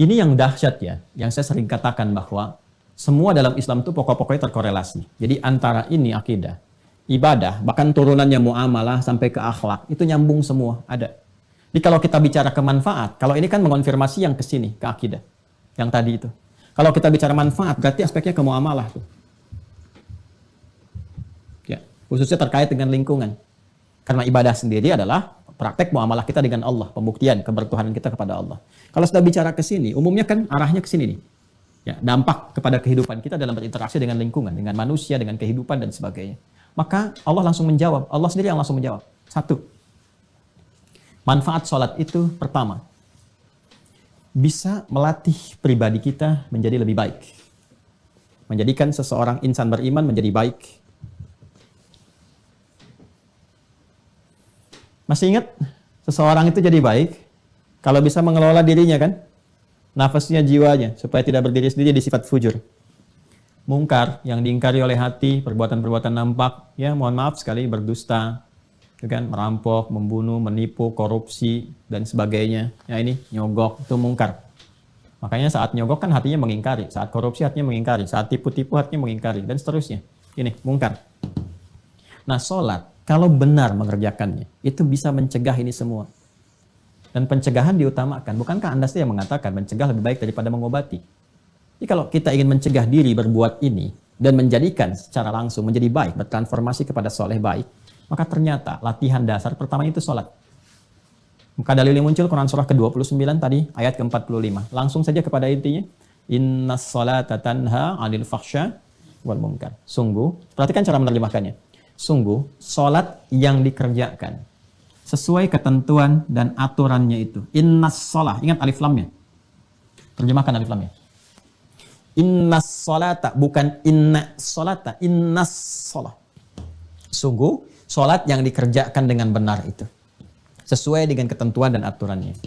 Ini yang dahsyat ya, yang saya sering katakan bahwa semua dalam Islam itu pokok-pokoknya terkorelasi. Jadi antara ini akidah, ibadah, bahkan turunannya muamalah sampai ke akhlak, itu nyambung semua, ada. Jadi kalau kita bicara ke manfaat, kalau ini kan mengonfirmasi yang ke sini, ke akidah. Yang tadi itu. Kalau kita bicara manfaat, berarti aspeknya ke muamalah tuh. Ya, khususnya terkait dengan lingkungan. Karena ibadah sendiri adalah praktek muamalah kita dengan Allah, pembuktian kebertuhanan kita kepada Allah. Kalau sudah bicara ke sini, umumnya kan arahnya ke sini nih. Ya, dampak kepada kehidupan kita dalam berinteraksi dengan lingkungan, dengan manusia, dengan kehidupan dan sebagainya. Maka Allah langsung menjawab, Allah sendiri yang langsung menjawab. Satu, manfaat sholat itu pertama, bisa melatih pribadi kita menjadi lebih baik. Menjadikan seseorang insan beriman menjadi baik. Masih ingat? Seseorang itu jadi baik kalau bisa mengelola dirinya kan? Nafasnya, jiwanya, supaya tidak berdiri sendiri di sifat fujur. Mungkar yang diingkari oleh hati, perbuatan-perbuatan nampak, ya mohon maaf sekali, berdusta, kan? Merampok, membunuh, menipu, korupsi, dan sebagainya. Ya ini, nyogok, itu mungkar. Makanya saat nyogok kan hatinya mengingkari, saat korupsi hatinya mengingkari, saat tipu-tipu hatinya mengingkari, dan seterusnya. Ini, mungkar. Nah, sholat, kalau benar mengerjakannya, itu bisa mencegah ini semua. Dan pencegahan diutamakan. Bukankah Anda yang mengatakan mencegah lebih baik daripada mengobati? Jadi kalau kita ingin mencegah diri berbuat ini, dan menjadikan secara langsung menjadi baik, bertransformasi kepada soleh baik, maka ternyata latihan dasar pertama itu sholat. Maka dalil yang muncul Quran surah ke-29 tadi, ayat ke-45. Langsung saja kepada intinya. Innas sholata tanha 'anil fahsya wal munkar. Sungguh, perhatikan cara menerjemahkannya. Sungguh, sholat yang dikerjakan sesuai ketentuan dan aturannya itu. Innas sholah, ingat alif lamnya. Terjemahkan alif lamnya. Innas sholata, bukan inna sholata, innas sholah. Sungguh, sholat yang dikerjakan dengan benar itu. Sesuai dengan ketentuan dan aturannya.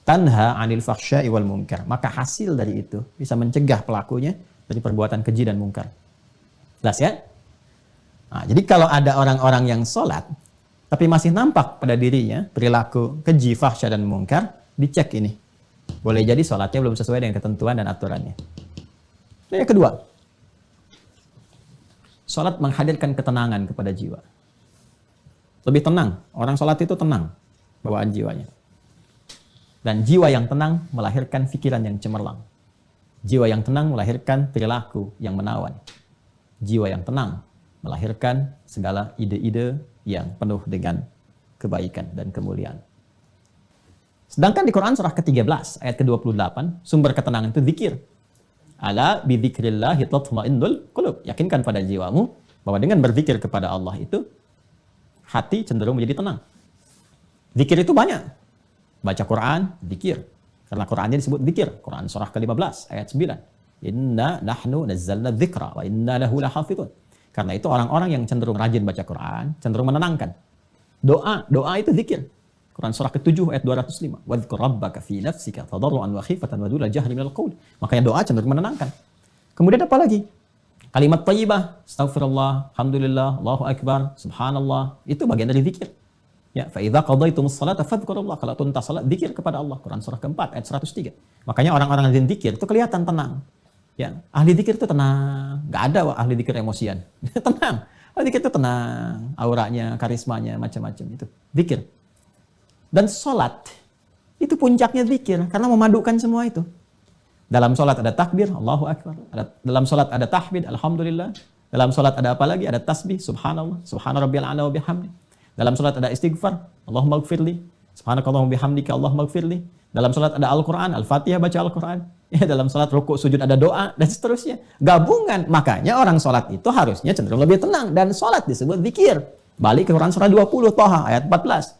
Tanha 'anil fahsya'i wal munkar. Maka hasil dari itu bisa mencegah pelakunya dari perbuatan keji dan munkar. Jelas ya? Nah, jadi kalau ada orang-orang yang sholat, tapi masih nampak pada dirinya perilaku keji, fahsya, dan munkar, dicek ini. Boleh jadi sholatnya belum sesuai dengan ketentuan dan aturannya. Nah, yang kedua, sholat menghadirkan ketenangan kepada jiwa. Lebih tenang. Orang sholat itu tenang bawaan jiwanya. Dan jiwa yang tenang melahirkan pikiran yang cemerlang. Jiwa yang tenang melahirkan perilaku yang menawan. Jiwa yang tenang melahirkan segala ide-ide yang penuh dengan kebaikan dan kemuliaan. Sedangkan di Quran surah ke-13 ayat ke-28, sumber ketenangan itu zikir. Ala bidzikrillahi tatma'innul qulub. Yakinkan pada jiwamu bahwa dengan berzikir kepada Allah itu hati cenderung menjadi tenang. Zikir itu banyak. Baca Quran, zikir. Karena Qurannya disebut zikir. Quran surah ke-15 ayat 9. Inna nahnu nazzalna dzikra wa inna lahu lahafizun. Karena itu orang-orang yang cenderung rajin baca Quran, cenderung menenangkan. Doa itu zikir. Quran surah ke-7 ayat 205. Wadhkur rabbaka fi nafsika tadarruan wa khifatan wa duna jahri minal qaul. Makanya doa cenderung menenangkan. Kemudian apa lagi? Kalimat thayyibah, astaghfirullah, alhamdulillah, Allahu akbar, subhanallah, itu bagian dari zikir. Ya, fa idza qadaytumus salata fadhkurullah. Kalau tuntas salat, zikir kepada Allah. Quran surah ke-4 ayat 103. Makanya orang-orang yang zikir itu kelihatan tenang. Ya, ahli zikir itu tenang, nggak ada ahli zikir emosian. Tenang, ahli zikir itu tenang, auranya, karismanya, macam-macam itu. Zikir. Dan sholat, itu puncaknya zikir, karena memadukan semua itu. Dalam sholat ada takbir, Allahu Akbar. Dalam sholat ada tahmid, Alhamdulillah. Dalam sholat ada apa lagi? Ada tasbih, Subhanallah, Subhana rabbiyal a'la wa bihamdi. Dalam sholat ada istighfar, Allahumma ighfirli, Subhanakallahumma bihamdika, Allahumma ighfirli. Dalam sholat ada Al-Quran, Al-Fatihah, baca Al-Quran. Ya, dalam sholat rukuk, sujud ada doa, dan seterusnya. Gabungan. Makanya orang sholat itu harusnya cenderung lebih tenang. Dan sholat disebut zikir. Balik ke Quran surah 20, Toha, ayat 14.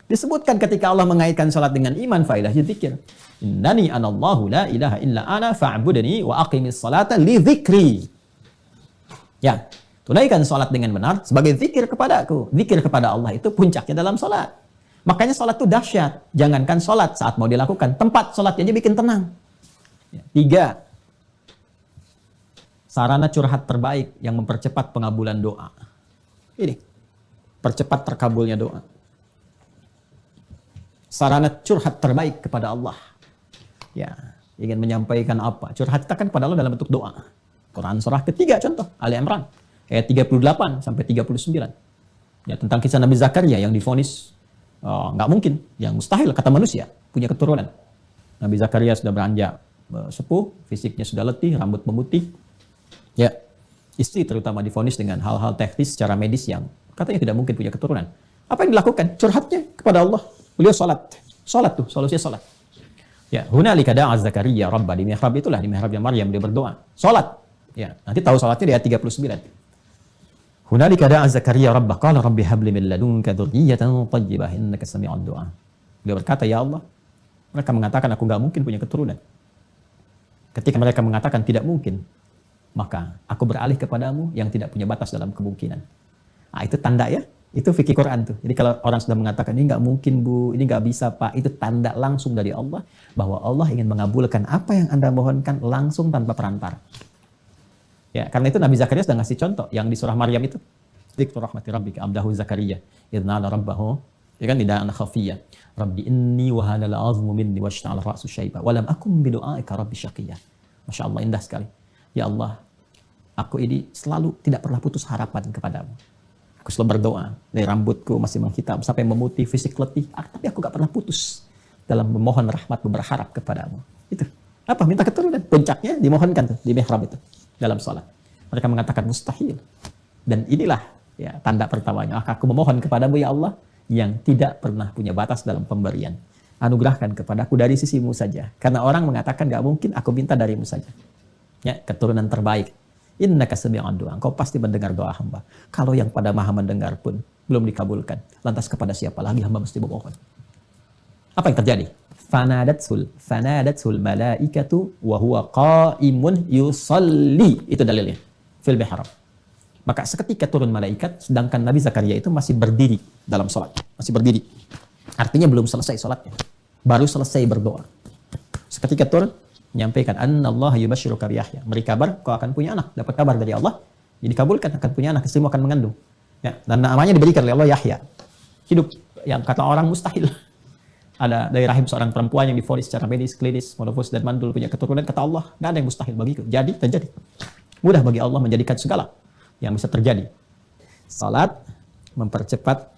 Disebutkan ketika Allah mengaitkan sholat dengan iman, faedahnya zikir. Innani anallahu la ilaha illa ana fa'budani wa aqimis salata li zikri. Ya, tunaikan sholat dengan benar sebagai zikir kepadaku. Zikir kepada Allah itu puncaknya dalam sholat. Makanya sholat itu dahsyat. Jangankan sholat saat mau dilakukan, tempat sholatnya aja bikin tenang. Ya. 3. Sarana curhat terbaik yang mempercepat pengabulan doa. Ini, percepat terkabulnya doa. Sarana curhat terbaik kepada Allah. Ya, ingin menyampaikan apa, curhatkan kepada Allah dalam bentuk doa. Quran surah ketiga contoh, Ali Imran, ayat 38 sampai 39. Ya, tentang kisah Nabi Zakaria yang divonis nggak mungkin, yang mustahil kata manusia punya keturunan. Nabi Zakaria sudah beranjak sepuh, fisiknya sudah letih, rambut memutih. Ya, istri terutama divonis dengan hal-hal teknis secara medis yang katanya tidak mungkin punya keturunan. Apa yang dilakukan? Curhatnya kepada Allah. Beliau sholat. Sholat tuh, solusinya sholat. Ya, hunalika da'a Zakaria Rabbah, di mihrab itulah, di mihrabnya Maryam dia berdoa. Sholat. Ya, nanti tahu sholatnya di ayat 39. Hunalika da'a Zakaria Rabbah, qala rabbi habli min ladunka dzurriyyatan thayyibah innaka sami'ud du'a. Beliau berkata, ya Allah, mereka mengatakan aku nggak mungkin punya keturunan. Ketika mereka mengatakan tidak mungkin, maka aku beralih kepadamu yang tidak punya batas dalam kemungkinan. Nah, itu tanda ya. Itu fikih Quran tuh. Jadi kalau orang sudah mengatakan ini nggak mungkin bu, ini nggak bisa pak, itu tanda langsung dari Allah bahwa Allah ingin mengabulkan apa yang Anda mohonkan langsung tanpa perantara. Ya, karena itu Nabi Zakaria sudah ngasih contoh yang di surah Maryam itu. Dzikru rahmati rabbika abdahu Zakaria idz nada rabbahu, ya kan, nidaan khafiyya. Rabbi inni wa hanal azmu minni washta'ala ra'su syaiba wa lam akum bi du'aika rabbi syaqiyya. Masya Allah, indah sekali. Ya Allah, aku ini selalu tidak pernah putus harapan kepadamu. Aku selalu berdoa, dari rambutku masih menghitam sampai memutih, fisik letih, tapi aku gak pernah putus dalam memohon rahmatmu, berharap kepadamu. Itu apa? Minta keturunan. Puncaknya dimohonkan tuh di mihrab itu dalam sholat. Mereka mengatakan mustahil. Dan inilah ya tanda pertamanya. Aku memohon kepadamu ya Allah yang tidak pernah punya batas dalam pemberian. Anugerahkan kepadaku dari sisimu saja. Karena orang mengatakan gak mungkin, aku minta darimu saja. Ya, keturunan terbaik. Innaka sami'ud du'a. Engkau pasti mendengar doa hamba. Kalau yang pada maha mendengar pun belum dikabulkan, lantas kepada siapa lagi hamba mesti memohon? Apa yang terjadi? Fanadatsul malaikatu wa huwa qa'imun yusalli. Itu dalilnya. Fil mihrab. Maka seketika turun malaikat, sedangkan Nabi Zakaria itu masih berdiri dalam sholat. Masih berdiri. Artinya belum selesai sholatnya. Baru selesai berdoa. Seketika turun, menyampaikan annallaha yubashshiruka bi Yahya. Beri kabar kau akan punya anak, dapat kabar dari Allah. Jadi dikabulkan akan punya anak, istrimu akan mengandung. Ya, dan namanya diberikan oleh Allah Yahya. Hidup yang kata orang mustahil. Ada dari rahim seorang perempuan yang divonis secara medis, klinis, monofus dan mandul punya keturunan, kata Allah, enggak ada yang mustahil bagiku. Jadi terjadi. Mudah bagi Allah menjadikan segala yang bisa terjadi. Salat mempercepat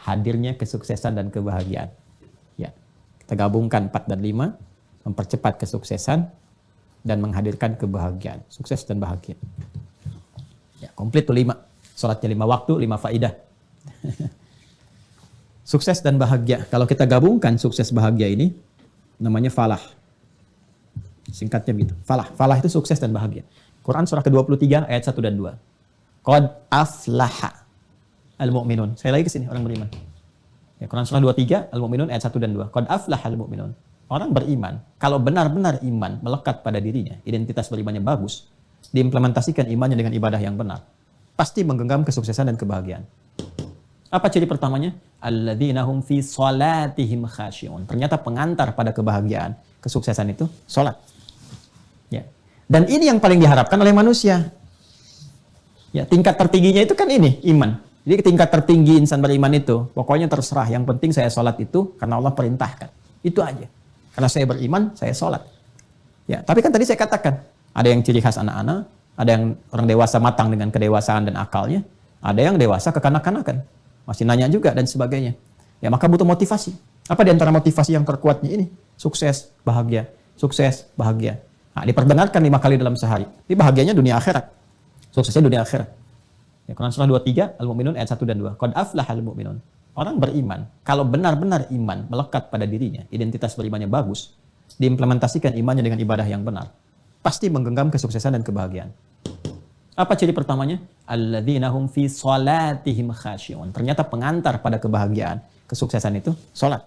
hadirnya kesuksesan dan kebahagiaan. Ya. Kita gabungkan 4 dan 5. Mempercepat kesuksesan dan menghadirkan kebahagiaan. Sukses dan bahagia. Ya, komplit tuh 5. Salatnya 5 waktu, 5 faidah. Sukses dan bahagia. Kalau kita gabungkan sukses bahagia ini, namanya falah. Singkatnya begitu. Falah. Falah itu sukses dan bahagia. Quran surah ke-23 ayat 1 dan 2. Qad aflaha al-mu'minun. Saya lagi ke sini, orang beriman. Ya, Quran surah 23 al-mu'minun ayat 1 dan 2. Qad aflaha al-mu'minun. Orang beriman, kalau benar-benar iman melekat pada dirinya, identitas berimannya bagus, diimplementasikan imannya dengan ibadah yang benar, pasti menggenggam kesuksesan dan kebahagiaan. Apa ciri pertamanya? Alladzina hum fi shalatihim khashi'un. Ternyata pengantar pada kebahagiaan, kesuksesan itu salat. Ya. Dan ini yang paling diharapkan oleh manusia. Ya, tingkat tertingginya itu kan ini, iman. Jadi tingkat tertinggi insan beriman itu, pokoknya terserah, yang penting saya salat itu karena Allah perintahkan. Itu aja. Karena saya beriman, saya sholat. Ya, tapi kan tadi saya katakan, ada yang ciri khas anak-anak, ada yang orang dewasa matang dengan kedewasaan dan akalnya, ada yang dewasa kekanak-kanakan, masih nanya juga dan sebagainya. Ya, maka butuh motivasi. Apa di antara motivasi yang terkuatnya ini? Sukses, bahagia. Sukses, bahagia. Nah, diperdengarkan 5 kali dalam sehari. Ini bahagianya dunia akhirat. Suksesnya dunia akhirat. Ya, Quran surah 23, Al-Mu'minun ayat 1 dan 2. Qad aflahal mu'minun. Orang beriman, kalau benar-benar iman melekat pada dirinya, identitas berimannya bagus, diimplementasikan imannya dengan ibadah yang benar, pasti menggenggam kesuksesan dan kebahagiaan. Apa ciri pertamanya? Alladzina hum fi shalatihim khashi'un. Ternyata pengantar pada kebahagiaan, kesuksesan itu salat.